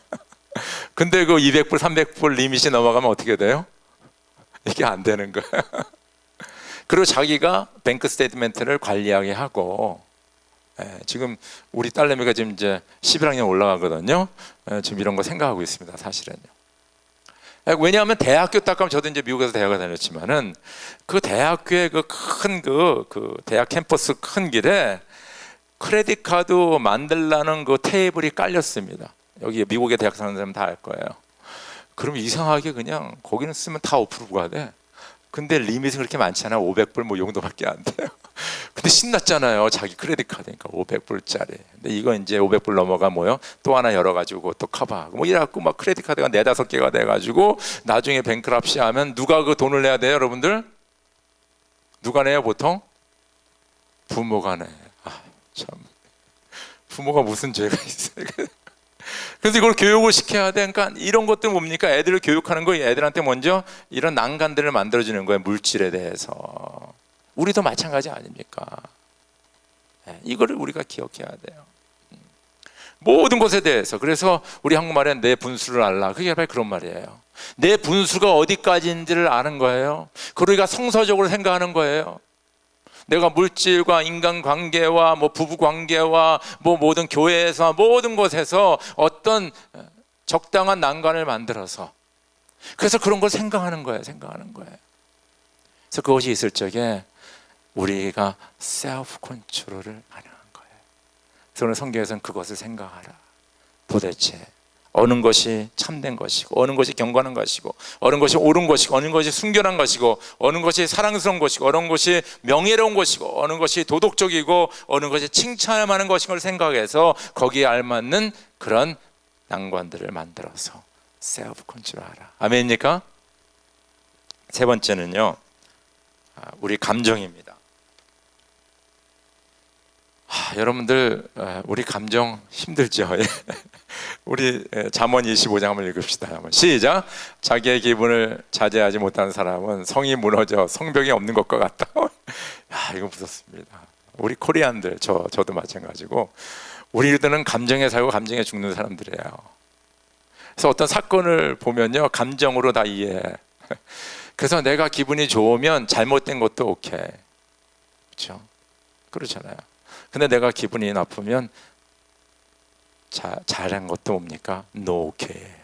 근데 그 200불, 300불 리밋이 넘어가면 어떻게 돼요? 이게 안 되는 거예요. 그리고 자기가 뱅크 스테이트멘트를 관리하게 하고, 지금 우리 딸내미가 지금 이제 11학년 올라가거든요. 지금 이런 거 생각하고 있습니다, 사실은요. 왜냐하면 대학교 딱 가면, 저도 이제 미국에서 대학을 다녔지만은 그 대학교의 그 큰 그 대학 캠퍼스 큰 길에 크레딧 카드 만들라는 그 테이블이 깔렸습니다. 여기 미국에 대학 사는 사람 다 알 거예요. 그럼 이상하게 그냥 거기는 쓰면 다 어프로브가 돼. 근데 리밋이 그렇게 많지 않아. 500불 뭐 용도밖에 안 돼요. 근데 신났잖아요. 자기 크레딧 카드니까 500불짜리. 근데 이거 이제 500불 넘어가 뭐요? 또 하나 열어가지고 또 커버하고 뭐 이래갖고 막 크레딧 카드가 4-5개가 돼가지고 나중에 뱅크럽시 하면 누가 그 돈을 내야 돼요, 여러분들? 누가 내요, 보통? 부모가 내. 참, 부모가 무슨 죄가 있어요? 그래서 이걸 교육을 시켜야 돼. 그러니까 이런 것들 뭡니까? 애들을 교육하는 거, 애들한테 먼저 이런 난간들을 만들어주는 거예요. 물질에 대해서. 우리도 마찬가지 아닙니까? 이거를 우리가 기억해야 돼요. 모든 것에 대해서. 그래서 우리 한국말에 내 분수를 알라. 그게 바로 그런 말이에요. 내 분수가 어디까지인지를 아는 거예요. 그러니까 성서적으로 생각하는 거예요. 내가 물질과 인간관계와 뭐 부부관계와 뭐 모든 교회에서 모든 곳에서 어떤 적당한 난관을 만들어서, 그래서 그런 걸 생각하는 거예요. 그래서 그것이 있을 적에 우리가 셀프 컨트롤을 가능한 거예요. 그래서 오늘 성경에서는 그것을 생각하라. 도대체 어느 것이 참된 것이고, 어느 것이 경건한 것이고, 어느 것이 옳은 것이고, 어느 것이 순결한 것이고, 어느 것이 사랑스러운 것이고, 어느 것이 명예로운 것이고, 어느 것이 도덕적이고, 어느 것이 칭찬할 만한 것인 걸 생각해서 거기에 알맞는 그런 난관들을 만들어서 셀프 컨트롤하라. 아멘입니까? 세 번째는요, 우리 감정입니다. 여러분들, 우리 감정 힘들죠? 우리 잠언 25장 한번 읽읍시다. 한번 시작. 자기의 기분을 자제하지 못하는 사람은 성이 무너져 성벽이 없는 것과 같다. 이거 무섭습니다. 우리 코리안들, 저도 마찬가지고, 우리들은 감정에 살고 감정에 죽는 사람들이에요. 그래서 어떤 사건을 보면요, 감정으로 다 이해해. 그래서 내가 기분이 좋으면 잘못된 것도 오케이, 그렇죠? 그렇잖아요. 근데 내가 기분이 나쁘면 잘한 것도 뭡니까? 노케예요.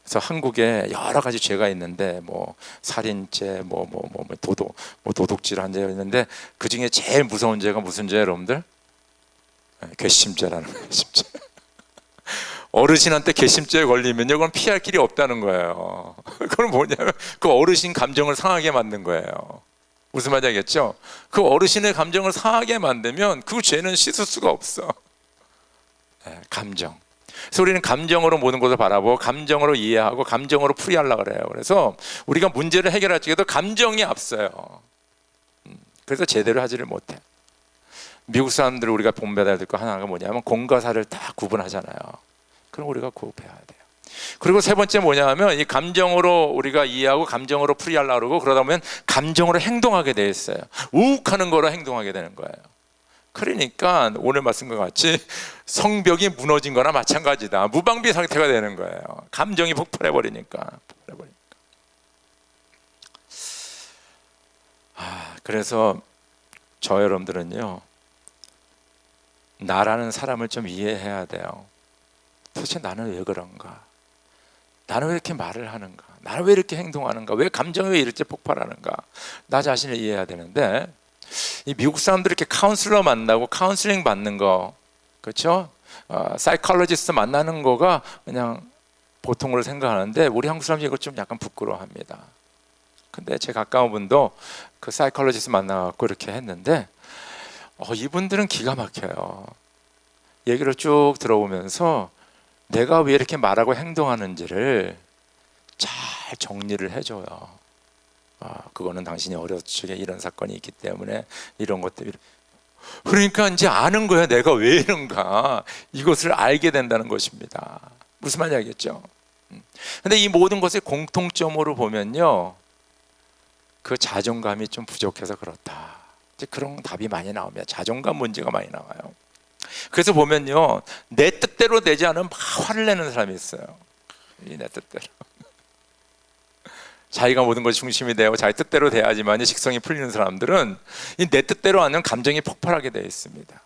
그래서 한국에 여러 가지 죄가 있는데 뭐 살인죄, 도둑질 한 죄가 있는데 그 중에 제일 무서운 죄가 무슨 죄예요, 여러분들? 괘씸죄라는 거예요. 괘씸죄. 어르신한테 괘씸죄에 걸리면요, 그건 피할 길이 없다는 거예요. 그건 뭐냐면 그 어르신 감정을 상하게 만든 거예요. 무슨 말인지 알겠죠? 그 어르신의 감정을 상하게 만들면 그 죄는 씻을 수가 없어. 감정. 그래서 우리는 감정으로 모든 것을 바라보고 감정으로 이해하고 감정으로 풀이하려고 그래요. 그래서 우리가 문제를 해결할 적에도 감정이 앞서요. 그래서 제대로 하지를 못해. 미국 사람들 우리가 본받아야 될 거 하나가 뭐냐면 공과 사를 다 구분하잖아요. 그럼 우리가 구분해야 돼요. 그리고 세 번째 뭐냐면 이 감정으로 우리가 이해하고 감정으로 풀이하려고 그러고, 그러다 보면 감정으로 행동하게 돼 있어요. 우욱하는 거로 행동하게 되는 거예요. 그러니까 오늘 말씀과 같이 성벽이 무너진 거나 마찬가지다. 무방비 상태가 되는 거예요. 감정이 폭발해 버리니까. 그래서 저 여러분들은요, 나라는 사람을 좀 이해해야 돼요. 도대체 나는 왜 그런가? 나는 왜 이렇게 말을 하는가? 나는 왜 이렇게 행동하는가? 왜 감정이 왜 이렇게 폭발하는가? 나 자신을 이해해야 되는데, 이 미국 사람들이 이렇게 카운슬러 만나고 카운슬링 받는 거, 그렇죠? 사이콜로지스트 만나는 거가 그냥 보통으로 생각하는데, 우리 한국 사람들이 이걸 좀 약간 부끄러워합니다. 근데 제 가까운 분도 그 사이콜로지스트 만나갖고 이렇게 했는데, 이분들은 기가 막혀요. 얘기를 쭉 들어보면서 내가 왜 이렇게 말하고 행동하는지를 잘 정리를 해줘요. 그거는 당신이 어렸을 적에 이런 사건이 있기 때문에 이런 것들. 그러니까 이제 아는 거야. 내가 왜 이런가. 이것을 알게 된다는 것입니다. 무슨 말인지 알겠죠? 근데 이 모든 것의 공통점으로 보면요, 그 자존감이 좀 부족해서 그렇다. 이제 그런 답이 많이 나옵니다. 자존감 문제가 많이 나와요. 그래서 보면요, 내 뜻대로 되지 않으면 막 화를 내는 사람이 있어요. 내 뜻대로. 자기가 모든 것이 중심이 되고 자기 뜻대로 돼야지만 식성이 풀리는 사람들은 내 뜻대로 하는 감정이 폭발하게 되어 있습니다.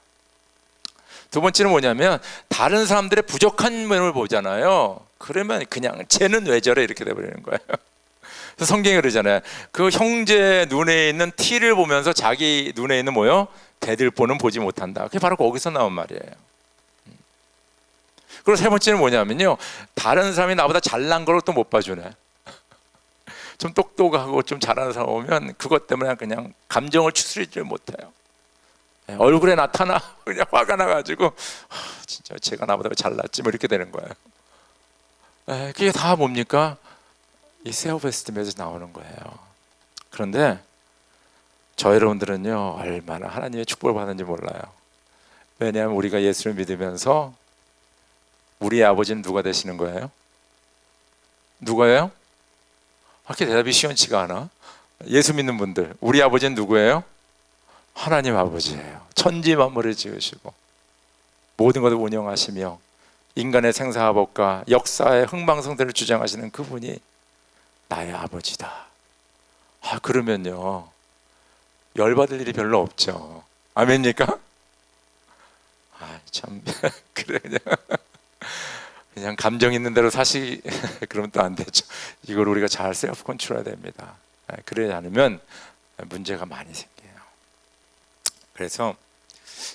두 번째는 뭐냐면, 다른 사람들의 부족한 면을 보잖아요. 그러면 그냥 쟤는 왜 저래 이렇게 돼버리는 거예요. 성경이 그러잖아요. 그 형제 눈에 있는 티를 보면서 자기 눈에 있는 뭐요? 대들보는 보지 못한다. 그게 바로 거기서 나온 말이에요. 그리고 세 번째는 뭐냐면요, 다른 사람이 나보다 잘난 걸 또 못 봐주네. 좀 똑똑하고 좀 잘하는 사람 오면 그것 때문에 그냥 감정을 추스리지 못해요. 얼굴에 나타나 그냥 화가 나가지고 진짜 제가 나보다 잘났지 뭐 이렇게 되는 거예요. 그게 다 뭡니까? 이 셀프 에스티메에서 나오는 거예요. 그런데 저 여러분들은요, 얼마나 하나님의 축복을 받는지 몰라요. 왜냐하면 우리가 예수를 믿으면서 우리의 아버지는 누가 되시는 거예요? 누구예요? 그렇게 대답이 시원치가 않아. 예수 믿는 분들, 우리 아버지는 누구예요? 하나님 아버지예요. 천지 만물을 지으시고 모든 것을 운영하시며 인간의 생사화복과 역사의 흥망성쇠를 주장하시는 그분이 나의 아버지다. 그러면요, 열받을 일이 별로 없죠. 아멘입니까? 참 그래, 그냥 감정 있는 대로 사시 그러면 또 안 되죠. 이걸 우리가 잘 셀프 컨트롤해야 됩니다. 그러지 않으면 문제가 많이 생겨요. 그래서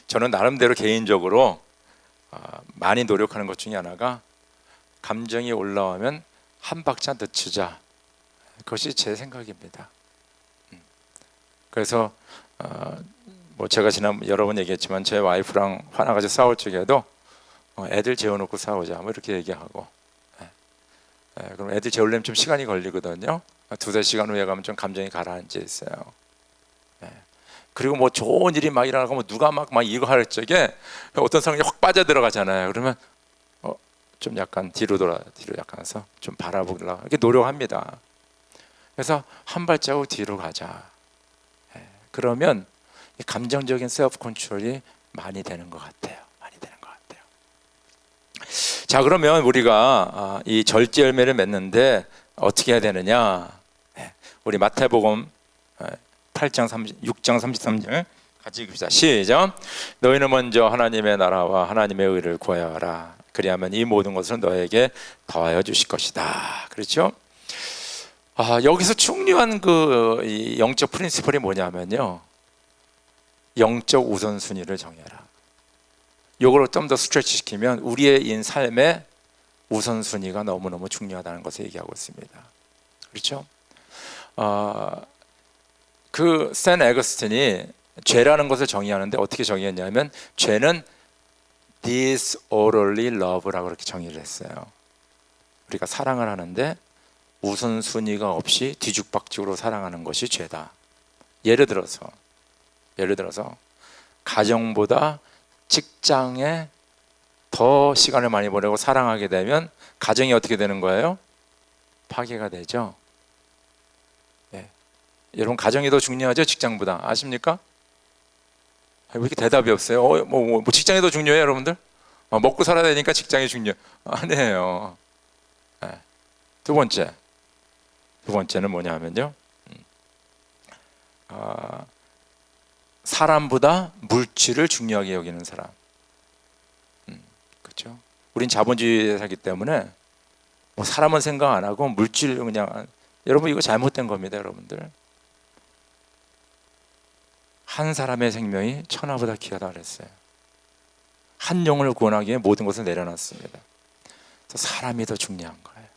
저는 나름대로 개인적으로 많이 노력하는 것 중에 하나가, 감정이 올라오면 한 박자 늦추자. 그것이 제 생각입니다. 그래서 뭐 제가 지난 여러 번 얘기했지만 제 와이프랑 화나가지고 싸울 적에도 애들 재워놓고 싸우자 뭐 이렇게 얘기하고, 그럼 애들 재우려면 좀 시간이 걸리거든요. 2-3시간 후에 가면 좀 감정이 가라앉아 있어요. 그리고 뭐 좋은 일이 막 일어나고 뭐 누가 막 이거 할 적에 어떤 사람이 확 빠져 들어가잖아요. 그러면 좀 약간 뒤로 약간 해서 좀 바라보려고 이렇게 노력합니다. 그래서 한 발자국 뒤로 가자. 그러면 감정적인 셀프 컨트롤이 많이 되는 것 같아요. 자, 그러면 우리가 이 절제 열매를 맺는데 어떻게 해야 되느냐? 우리 마태복음 6장 33절 같이 읽읍시다. 시작. 너희는 먼저 하나님의 나라와 하나님의 의를 구하여 하라. 그리하면 이 모든 것을 너에게 더하여 주실 것이다. 그렇죠? 여기서 중요한 이 영적 프린시플이 뭐냐면요, 영적 우선순위를 정해라. 이걸 좀 더 스트레치 시키면 우리의 삶의 우선순위가 너무너무 중요하다는 것을 얘기하고 있습니다. 그렇죠? 그 샌 애거스틴이 죄라는 것을 정의하는데 어떻게 정의했냐면, 죄는 disorderly love라고 그렇게 정의를 했어요. 우리가 사랑을 하는데 우선순위가 없이 뒤죽박죽으로 사랑하는 것이 죄다. 예를 들어서 가정보다 직장에 더 시간을 많이 보내고 사랑하게 되면 가정이 어떻게 되는 거예요? 파괴가 되죠. 여러분, 가정이 더 중요하죠, 직장보다. 아십니까? 왜 이렇게 대답이 없어요? 뭐 직장이 더 중요해요, 여러분들? 먹고 살아야 되니까 직장이 중요? 아니에요. 네. 두 번째는 뭐냐면요, 사람보다 물질을 중요하게 여기는 사람. 그렇죠? 우린 자본주의에 살기 때문에 뭐 사람은 생각 안 하고 물질 그냥. 여러분, 이거 잘못된 겁니다, 여러분들. 한 사람의 생명이 천하보다 귀하다 그랬어요. 한 영혼을 구원하기 위해 모든 것을 내려놨습니다. 그래서 사람이 더 중요한 거예요.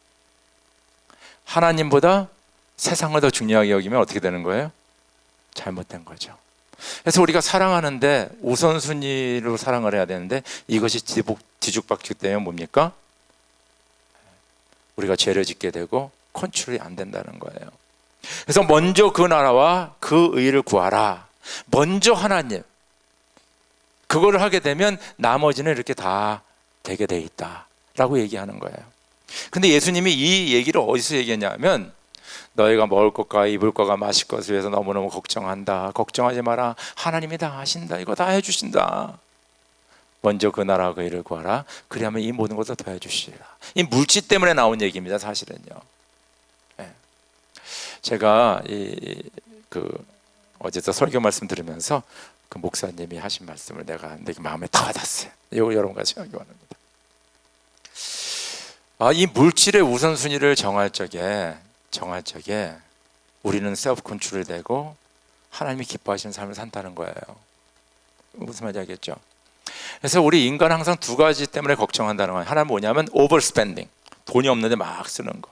하나님보다 세상을 더 중요하게 여기면 어떻게 되는 거예요? 잘못된 거죠. 그래서 우리가 사랑하는데 우선순위로 사랑을 해야 되는데 이것이 뒤죽박죽 되면 뭡니까? 우리가 죄를 짓게 되고 컨트롤이 안 된다는 거예요. 그래서 먼저 그 나라와 그 의를 구하라. 먼저 하나님, 그거를 하게 되면 나머지는 이렇게 다 되게 돼 있다라고 얘기하는 거예요. 근데 예수님이 이 얘기를 어디서 얘기했냐면, 너희가 먹을 것과 입을 것과 마실 것을 위해서 너무너무 걱정한다. 걱정하지 마라. 하나님이 다 하신다. 이거 다 해주신다. 먼저 그 나라와 그 일을 구하라. 그리하면 이 모든 것을 더해 주시리라. 이 물질 때문에 나온 얘기입니다, 사실은요. 네. 제가 어제서 설교 말씀 들으면서 그 목사님이 하신 말씀을 내가 되게 마음에 다 와닿았어요. 이거 여러분과 생각이 원합니다. 이 물질의 우선순위를 정할 적에 우리는 셀프 컨트롤이 되고 하나님이 기뻐하시는 삶을 산다는 거예요. 무슨 말인지 알겠죠? 그래서 우리 인간 항상 두 가지 때문에 걱정한다는 거예요. 하나는 뭐냐면 오버스펜딩, 돈이 없는데 막 쓰는 거.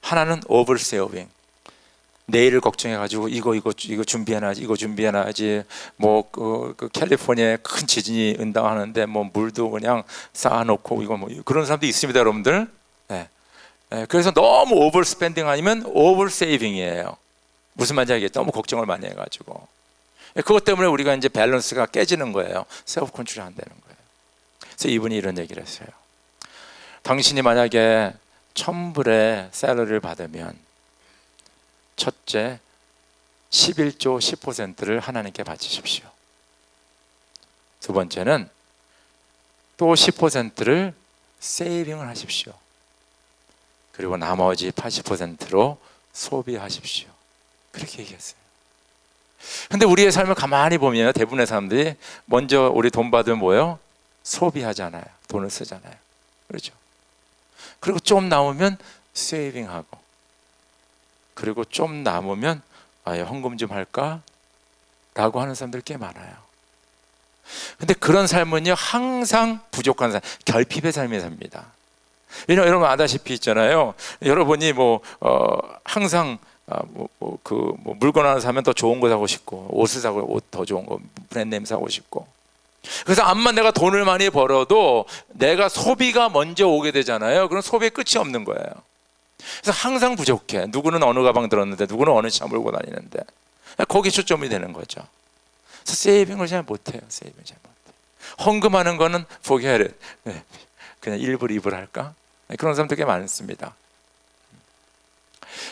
하나는 오버세이빙, 내일을 걱정해가지고 이거 준비해놔야지, 이거 준비해놔야지. 뭐 그 캘리포니아에 큰 지진이 온다고 하는데 뭐 물도 그냥 쌓아놓고 이거 뭐 그런 사람도 있습니다, 여러분들. 네. 그래서 너무 오버스펜딩 아니면 오버세이빙이에요. 무슨 말인지 알겠죠? 너무 걱정을 많이 해가지고. 그것 때문에 우리가 이제 밸런스가 깨지는 거예요. 셀프 컨트롤이 안 되는 거예요. 그래서 이분이 이런 얘기를 했어요. 당신이 만약에 1,000불의 샐러리를 받으면 첫째, 11조 10%를 하나님께 바치십시오. 두 번째는 또 10%를 세이빙을 하십시오. 그리고 나머지 80%로 소비하십시오. 그렇게 얘기했어요. 근데 우리의 삶을 가만히 보면 대부분의 사람들이 먼저 우리 돈 받으면 뭐예요? 소비하잖아요. 돈을 쓰잖아요. 그렇죠? 그리고 좀 남으면 세이빙하고, 그리고 좀 남으면 헌금 좀 할까? 라고 하는 사람들 꽤 많아요. 근데 그런 삶은요, 항상 부족한 삶, 결핍의 삶이 삽니다. 왜냐면 여러분 아다시피 있잖아요. 여러분이 항상 물건 하나 사면 더 좋은 거 사고 싶고, 옷을 사고 옷 더 좋은 거 브랜드네임 사고 싶고. 그래서 암만 내가 돈을 많이 벌어도 내가 소비가 먼저 오게 되잖아요. 그럼 소비의 끝이 없는 거예요. 그래서 항상 부족해. 누구는 어느 가방 들었는데 누구는 어느 차 몰고 다니는데, 거기 초점이 되는 거죠. 그래서 세이빙을 잘 못해요. 세이빙 잘 못해요. 헌금하는 거는 forget it. 그냥 1불 2불 할까? 그런 사람들 꽤 많습니다.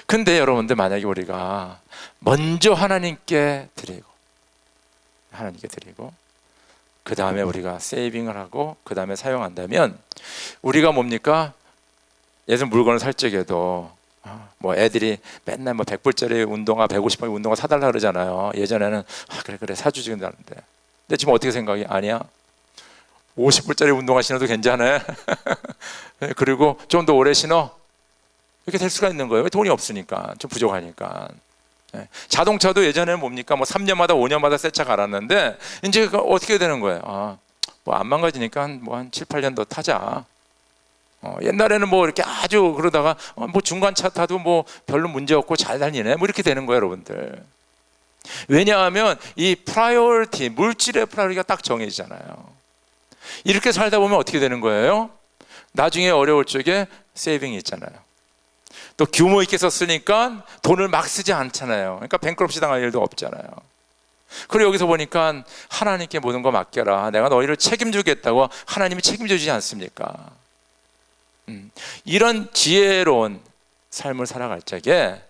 근데 여러분들, 만약에 우리가 먼저 하나님께 드리고 그 다음에 우리가 세이빙을 하고 그 다음에 사용한다면, 우리가 뭡니까? 예전 물건을 살 적에도 뭐 애들이 맨날 뭐 100불짜리 운동화, 150불짜리 운동화 사달라 그러잖아요. 예전에는 그래 사주지 그러는데, 근데 지금 어떻게 생각이? 아니야, 50불짜리 운동화 신어도 괜찮아. 그리고 좀 더 오래 신어. 이렇게 될 수가 있는 거예요. 돈이 없으니까, 좀 부족하니까. 자동차도 예전에는 뭡니까? 뭐 3년마다 5년마다 새 차 갈았는데, 이제 어떻게 되는 거예요? 뭐 안 망가지니까 한 7, 8년 더 타자. 옛날에는 뭐 이렇게 아주 그러다가 뭐 중간차 타도 뭐 별로 문제 없고 잘 다니네, 뭐 이렇게 되는 거예요, 여러분들. 왜냐하면 이 프라이어리티, 물질의 프라이어리티가 딱 정해지잖아요. 이렇게 살다 보면 어떻게 되는 거예요? 나중에 어려울 적에 세이빙이 있잖아요. 또 규모 있게 썼으니까 돈을 막 쓰지 않잖아요. 그러니까 뱅크럽시 당할 일도 없잖아요. 그리고 여기서 보니까 하나님께 모든 거 맡겨라, 내가 너희를 책임지겠다고 하나님이 책임져 주지 않습니까? 이런 지혜로운 삶을 살아갈 적에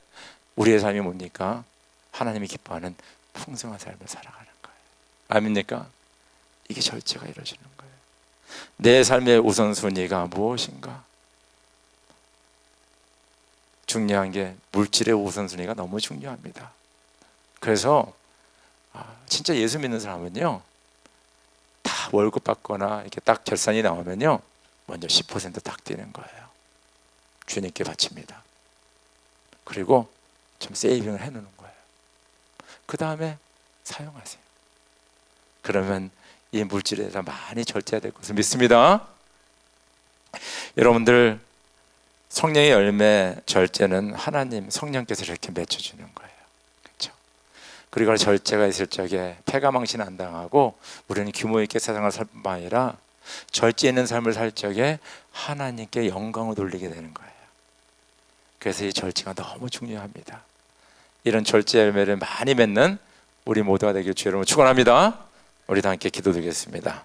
우리의 삶이 뭡니까? 하나님이 기뻐하는 풍성한 삶을 살아가는 거예요. 아닙니까? 이게 절제가 이루어지는 거예요. 내 삶의 우선순위가 무엇인가? 중요한 게 물질의 우선순위가 너무 중요합니다. 그래서 진짜 예수 믿는 사람은요, 다 월급 받거나 이렇게 딱 결산이 나오면요, 먼저 10%딱 떼는 거예요. 주님께 바칩니다. 그리고 좀 세이빙을 해놓는 거예요. 그 다음에 사용하세요. 그러면 이 물질에 대해서 많이 절제해야 될 것을 믿습니다. 여러분들, 성령의 열매 절제는 하나님 성령께서 이렇게 맺혀주는 거예요. 그렇죠? 그리고 절제가 있을 적에 패가망신 안 당하고 우리는 규모 있게 세상을 살 뿐만 아니라 절제 있는 삶을 살 적에 하나님께 영광을 돌리게 되는 거예요. 그래서 이 절제가 너무 중요합니다. 이런 절제 열매를 많이 맺는 우리 모두가 되길 주의 이름으로 축원합니다. 우리 다 함께 기도드리겠습니다.